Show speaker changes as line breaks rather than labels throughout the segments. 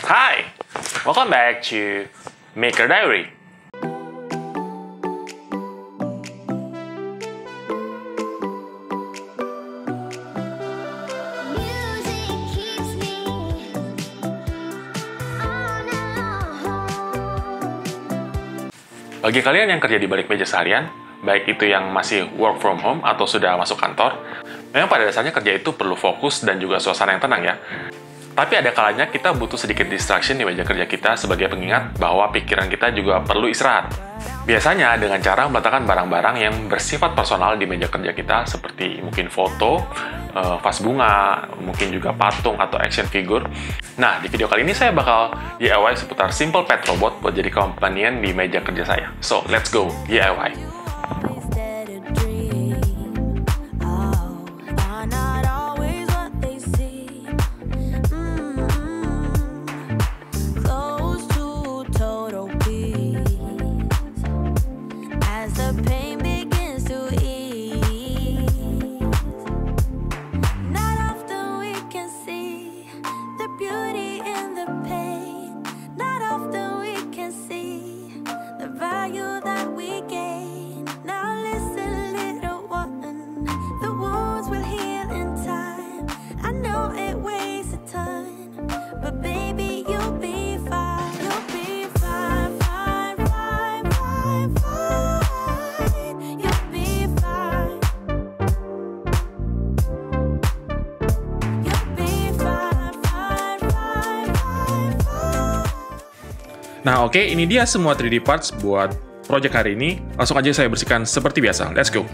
Hi, welcome back to Maker Diary. Bagi kalian yang kerja di balik meja seharian, baik itu yang masih work from home atau sudah masuk kantor, memang pada dasarnya kerja itu perlu fokus dan juga suasana yang tenang ya. Tapi ada kalanya kita butuh sedikit distraction di meja kerja kita sebagai pengingat bahwa pikiran kita juga perlu istirahat. Biasanya dengan cara meletakkan barang-barang yang bersifat personal di meja kerja kita seperti mungkin foto, vas bunga, mungkin juga patung atau action figure. Nah, di video kali ini saya bakal DIY seputar simple pet robot buat jadi companion di meja kerja saya. So, let's go DIY! Nah, oke, ini dia semua 3D parts buat project hari ini. Langsung aja saya bersihkan seperti biasa. Let's go!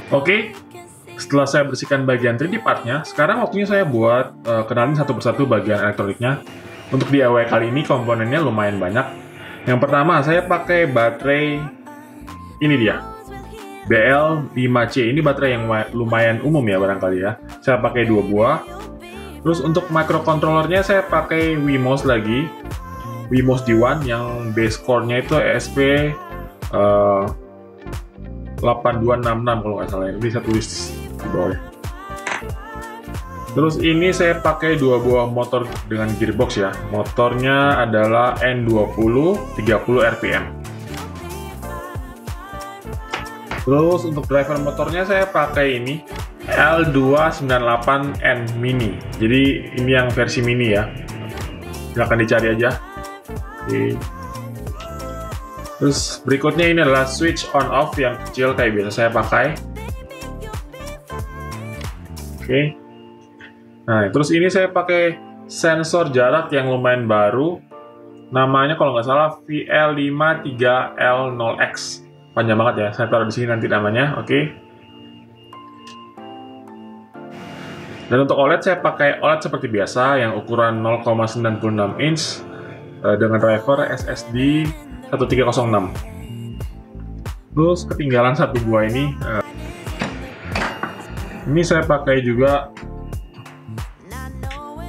Oke. Setelah saya bersihkan bagian 3D part-nya, sekarang waktunya saya buat kenalin satu persatu bagian elektroniknya. Untuk DIY kali ini komponennya lumayan banyak. Yang pertama, saya pakai baterai, ini dia, BL5C. Ini baterai yang lumayan umum ya barangkali ya. Saya pakai 2 buah. Terus untuk microcontrollernya saya pakai Wemos lagi. Wemos D1 yang base core-nya itu ESP 8266 kalau nggak salah. Ini bisa tulis di bawah. Terus ini saya pakai 2 buah motor dengan gearbox ya. Motornya adalah N20 30 RPM. Terus untuk driver motornya saya pakai ini L298N Mini. Jadi ini yang versi mini ya. Silahkan dicari aja. Oke. Terus berikutnya ini adalah switch on off yang kecil kayak biasa saya pakai. Oke. Nah, terus ini saya pakai sensor jarak yang lumayan baru. Namanya kalau nggak salah VL53L0X. Panjang banget ya. Saya taruh di sini nanti namanya. Oke. Dan untuk OLED saya pakai OLED seperti biasa yang ukuran 0,96 inch dengan driver SSD 1306. Terus ketinggalan satu buah ini. Ini saya pakai juga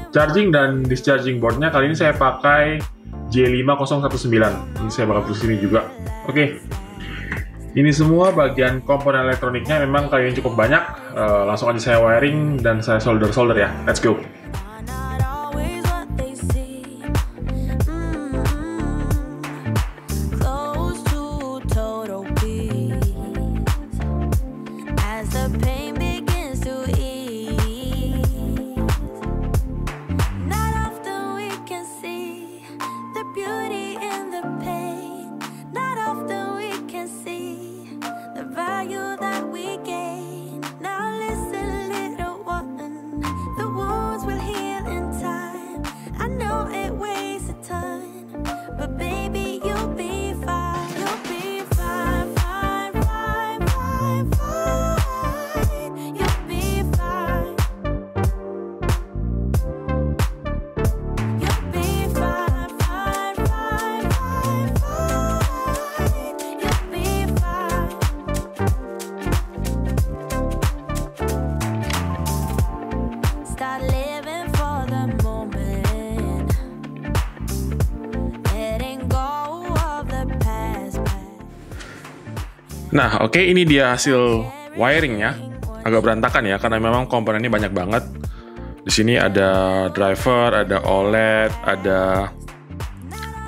charging dan discharging boardnya. Kali ini saya pakai J5019. Ini saya bakal tulis sini juga. Oke. Ini semua bagian komponen elektroniknya memang kali ini cukup banyak. Langsung aja saya wiring dan saya solder ya. Let's go.
Will heal
Nah, oke, ini dia hasil wiringnya. Agak berantakan ya, karena memang komponennya banyak banget. Di sini ada driver, ada OLED, ada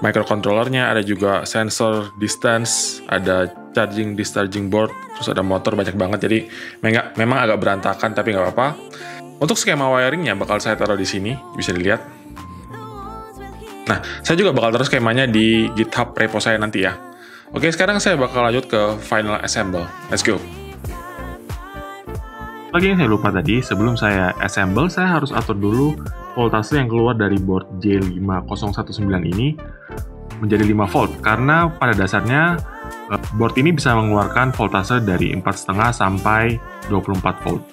microcontrollernya, ada juga sensor distance, ada charging discharging board, terus ada motor, banyak banget. Jadi memang agak berantakan, tapi nggak apa-apa. Untuk skema wiringnya bakal saya taruh di sini, bisa dilihat. Nah, saya juga bakal taruh skemanya di GitHub repo saya nanti ya. Oke, sekarang saya bakal lanjut ke final assemble. Let's go. Lagi yang saya lupa tadi, sebelum saya assemble, saya harus atur dulu voltase yang keluar dari board J5019 ini menjadi 5 volt, karena pada dasarnya board ini bisa mengeluarkan voltase dari 4,5 sampai 24 volt.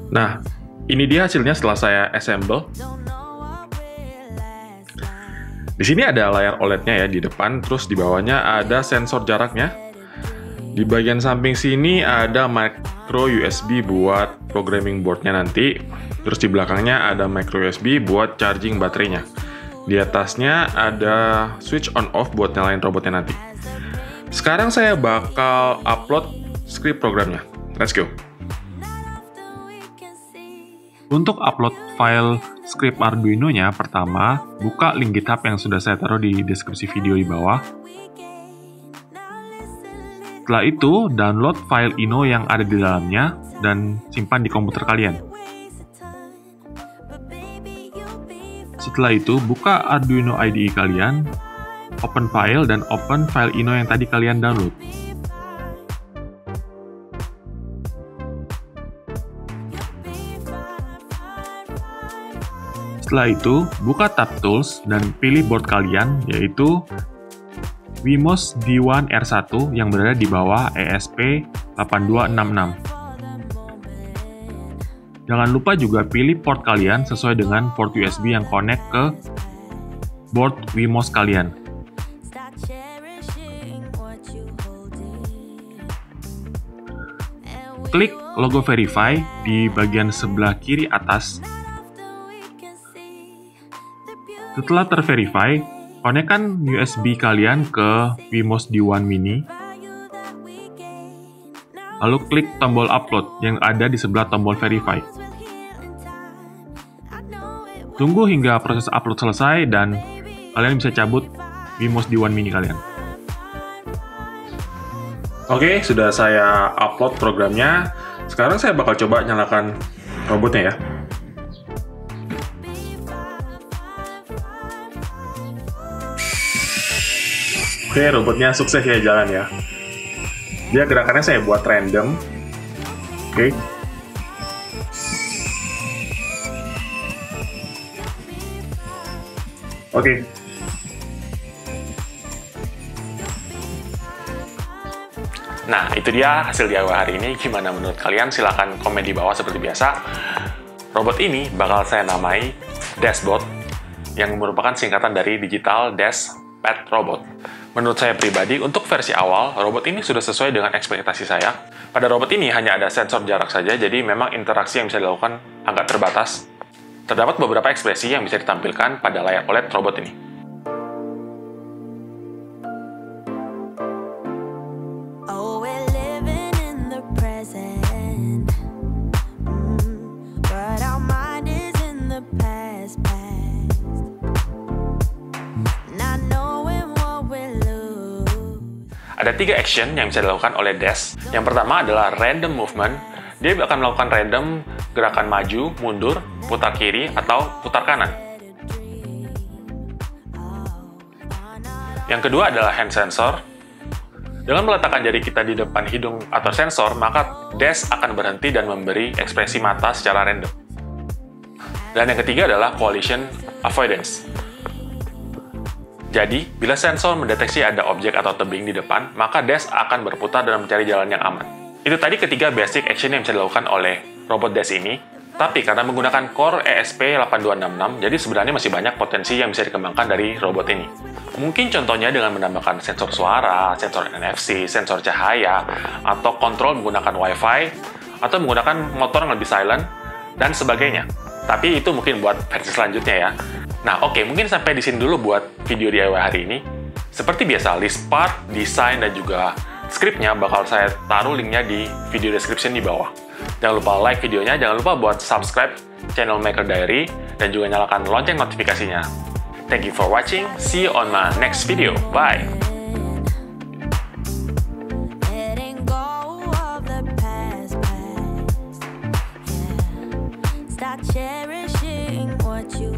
Nah, ini dia hasilnya setelah saya assemble. Di sini ada layar OLED-nya ya di depan, terus di bawahnya ada sensor jaraknya. Di bagian samping sini ada micro USB buat programming board-nya nanti. Terus di belakangnya ada micro USB buat charging baterainya. Di atasnya ada switch on off buat nyalain robotnya nanti. Sekarang saya bakal upload script programnya. Let's go. Untuk upload file script Arduino-nya, pertama, buka link GitHub yang sudah saya taruh di deskripsi video di bawah. Setelah itu, download file Ino yang ada di dalamnya dan simpan di komputer kalian. Setelah itu, buka Arduino IDE kalian, open file, dan open file Ino yang tadi kalian download. Setelah itu, buka tab Tools dan pilih board kalian, yaitu Wemos D1 R1 yang berada di bawah ESP8266. Jangan lupa juga pilih port kalian sesuai dengan port USB yang connect ke board Wemos kalian. Klik logo Verify di bagian sebelah kiri atas. Setelah terverify, konekkan USB kalian ke Wemos D1 Mini. Lalu klik tombol upload yang ada di sebelah tombol verify. Tunggu hingga proses upload selesai dan kalian bisa cabut Wemos D1 Mini kalian. Oke, sudah saya upload programnya. Sekarang saya bakal coba nyalakan robotnya ya. Oke, robotnya sukses ya jalan ya. Dia gerakannya saya buat random. Oke. Oke. Nah, itu dia hasil DIY hari ini. Gimana menurut kalian? Silahkan komen di bawah seperti biasa. Robot ini bakal saya namai Dashbot, yang merupakan singkatan dari Digital Dash Pet Robot. Menurut saya pribadi, untuk versi awal, robot ini sudah sesuai dengan ekspektasi saya. Pada robot ini hanya ada sensor jarak saja, jadi memang interaksi yang bisa dilakukan agak terbatas. Terdapat beberapa ekspresi yang bisa ditampilkan pada layar OLED robot ini. Ada Ada 3 action yang bisa dilakukan oleh Dash. Yang pertama adalah random movement. Dia akan melakukan random gerakan maju, mundur, putar kiri, atau putar kanan. Yang kedua adalah hand sensor. Dengan meletakkan jari kita di depan hidung atau sensor, maka Dash akan berhenti dan memberi ekspresi mata secara random. Dan yang ketiga adalah collision avoidance. Jadi, bila sensor mendeteksi ada objek atau tebing di depan, maka Dash akan berputar dan mencari jalan yang aman. Itu tadi ketiga basic action yang bisa dilakukan oleh robot Dash ini, tapi karena menggunakan Core ESP8266, jadi sebenarnya masih banyak potensi yang bisa dikembangkan dari robot ini. Mungkin contohnya dengan menambahkan sensor suara, sensor NFC, sensor cahaya, atau kontrol menggunakan Wi-Fi, atau menggunakan motor yang lebih silent, dan sebagainya. Tapi itu mungkin buat versi selanjutnya ya. Nah, oke, mungkin sampai di sini dulu buat video DIY hari ini. Seperti biasa, list part, desain, dan juga skripnya bakal saya taruh linknya di video description di bawah. Jangan lupa like videonya, jangan lupa buat subscribe channel Maker Diary, dan juga nyalakan lonceng notifikasinya. Thank you for watching, see you on my next video, bye!
Letting go of the past. Start cherishing what you